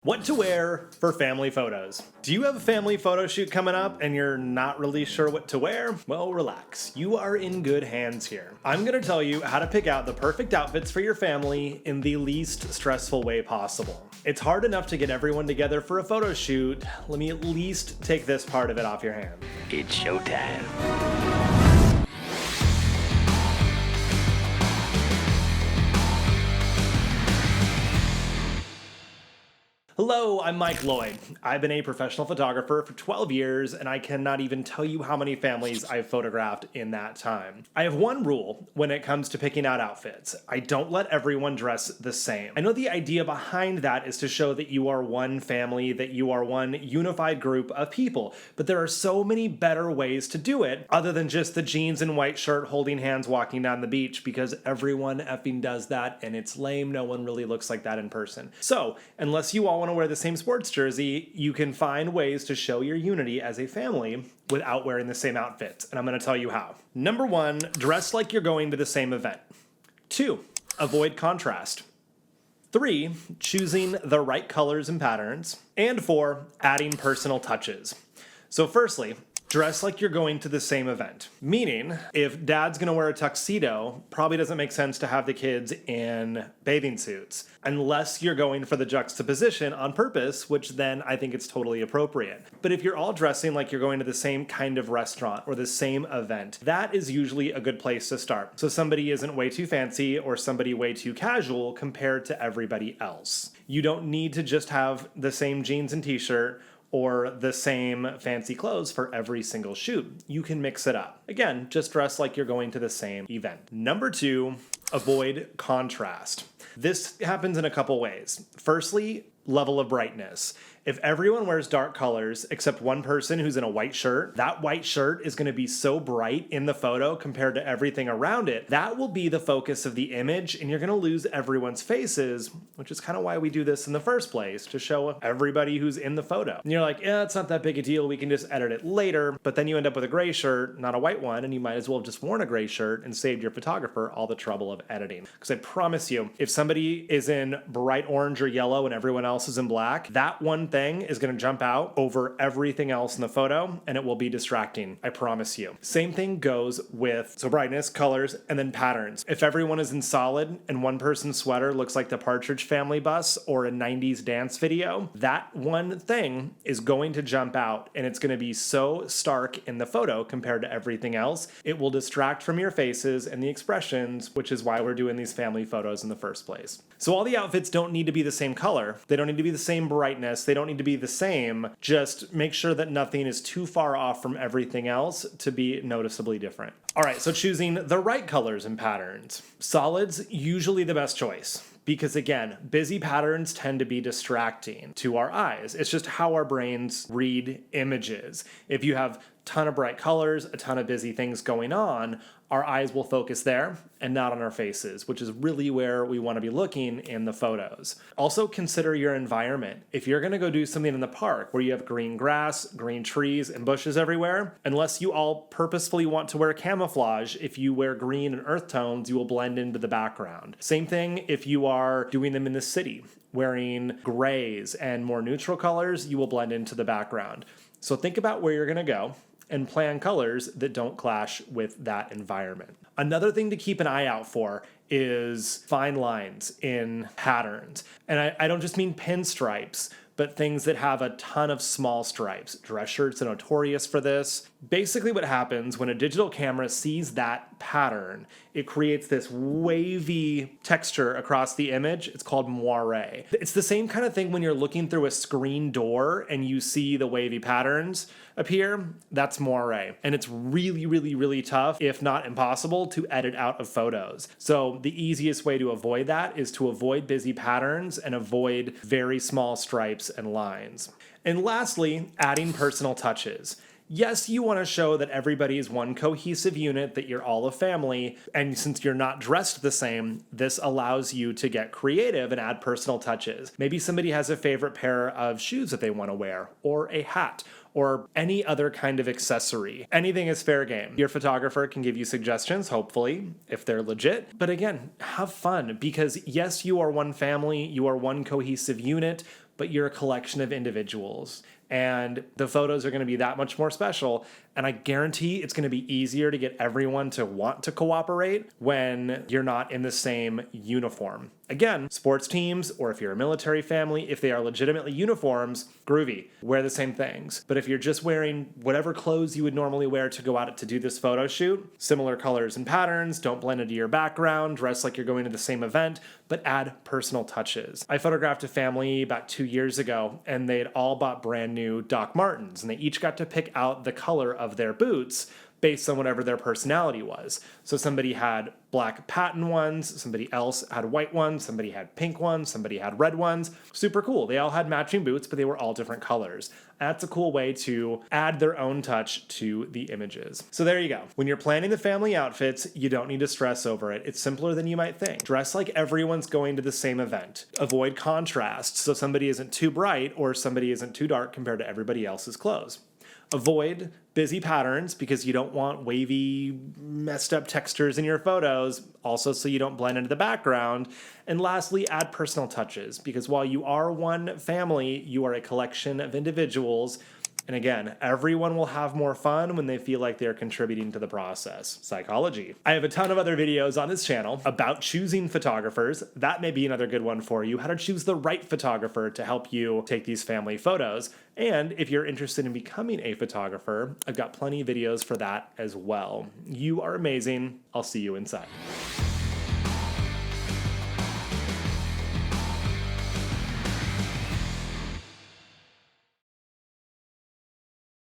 What to wear for family photos. Do you have a family photo shoot coming up and you're not really sure what to wear? Well, relax. You are in good hands here. I'm going to tell you how to pick out the perfect outfits for your family in the least stressful way possible. It's hard enough to get everyone together for a photo shoot. Let me at least take this part of it off your hands. It's showtime. Hello, I'm Mike Lloyd. I've been a professional photographer for 12 years, and I cannot even tell you how many families I've photographed in that time. I have one rule when it comes to picking out outfits. I don't let everyone dress the same. I know the idea behind that is to show that you are one family, that you are one unified group of people, but there are so many better ways to do it other than just the jeans and white shirt holding hands walking down the beach, because everyone effing does that, and it's lame. No one really looks like that in person. So, unless you all want to wear the same sports jersey, you can find ways to show your unity as a family without wearing the same outfits, and I'm going to tell you how. Number 1, dress like you're going to the same event. 2, avoid contrast. 3, choosing the right colors and patterns. And 4, adding personal touches. So firstly, dress like you're going to the same event. Meaning, if dad's gonna wear a tuxedo, probably doesn't make sense to have the kids in bathing suits, unless you're going for the juxtaposition on purpose, which then I think it's totally appropriate. But if you're all dressing like you're going to the same kind of restaurant or the same event, that is usually a good place to start. So somebody isn't way too fancy or somebody way too casual compared to everybody else. You don't need to just have the same jeans and t-shirt or the same fancy clothes for every single shoot. You can mix it up. Again, just dress like you're going to the same event. Number 2, avoid contrast. This happens in a couple ways. Firstly, level of brightness. If everyone wears dark colors except one person who's in a white shirt, that white shirt is going to be so bright in the photo compared to everything around it. That will be the focus of the image, and you're going to lose everyone's faces, which is kind of why we do this in the first place, to show everybody who's in the photo. And you're like, yeah, it's not that big a deal. We can just edit it later. But then you end up with a gray shirt, not a white one, and you might as well have just worn a gray shirt and saved your photographer all the trouble of editing. Because I promise you, if somebody is in bright orange or yellow and everyone else is in black, that one thing is going to jump out over everything else in the photo, and it will be distracting. I promise you. Same thing goes with brightness, colors, and then patterns. If everyone is in solid and one person's sweater looks like the Partridge Family bus or a 90s dance video, that one thing is going to jump out, and it's going to be so stark in the photo compared to everything else. It will distract from your faces and the expressions, which is why we're doing these family photos in the first place. So all the outfits don't need to be the same color. They don't need to be the same brightness. They don't need to be the same. Just make sure that nothing is too far off from everything else to be noticeably different. All right, so choosing the right colors and patterns. Solids, usually the best choice. Because again, busy patterns tend to be distracting to our eyes. It's just how our brains read images. If you have a ton of bright colors, a ton of busy things going on, our eyes will focus there and not on our faces, which is really where we want to be looking in the photos. Also consider your environment. If you're going to go do something in the park where you have green grass, green trees, and bushes everywhere, unless you all purposefully want to wear camouflage, if you wear green and earth tones, you will blend into the background. Same thing if you are doing them in the city. Wearing grays and more neutral colors, you will blend into the background. So think about where you're going to go and plan colors that don't clash with that environment. Another thing to keep an eye out for is fine lines in patterns. And I don't just mean pinstripes, but things that have a ton of small stripes. Dress shirts are notorious for this. Basically what happens when a digital camera sees that pattern, it creates this wavy texture across the image. It's called moire. It's the same kind of thing when you're looking through a screen door and you see the wavy patterns appear. That's moire. And it's really, really, really tough, if not impossible, to edit out of photos. So the easiest way to avoid that is to avoid busy patterns and avoid very small stripes and lines. And lastly, adding personal touches. Yes, you want to show that everybody is one cohesive unit, that you're all a family, and since you're not dressed the same, this allows you to get creative and add personal touches. Maybe somebody has a favorite pair of shoes that they want to wear, or a hat, or any other kind of accessory. Anything is fair game. Your photographer can give you suggestions, hopefully, if they're legit. But again, have fun, because yes, you are one family, you are one cohesive unit, but you're a collection of individuals. And the photos are going to be that much more special. And I guarantee it's going to be easier to get everyone to want to cooperate when you're not in the same uniform. Again, sports teams, or if you're a military family, if they are legitimately uniforms, groovy, wear the same things. But if you're just wearing whatever clothes you would normally wear to go out to do this photo shoot, similar colors and patterns, don't blend into your background, dress like you're going to the same event, but add personal touches. I photographed a family about 2 years ago, and they had all bought brand new Doc Martens, and they each got to pick out the color of their boots based on whatever their personality was. So somebody had black patent ones, somebody else had white ones, somebody had pink ones, somebody had red ones. Super cool. They all had matching boots, but they were all different colors. That's a cool way to add their own touch to the images. So there you go. When you're planning the family outfits, you don't need to stress over it. It's simpler than you might think. Dress like everyone's going to the same event. Avoid contrast, so somebody isn't too bright or somebody isn't too dark compared to everybody else's clothes. Avoid busy patterns because you don't want wavy, messed up textures in your photos, also so you don't blend into the background. And lastly, add personal touches because while you are one family, you are a collection of individuals. And again, everyone will have more fun when they feel like they're contributing to the process. Psychology. I have a ton of other videos on this channel about choosing photographers. That may be another good one for you, how to choose the right photographer to help you take these family photos. And if you're interested in becoming a photographer, I've got plenty of videos for that as well. You are amazing. I'll see you inside.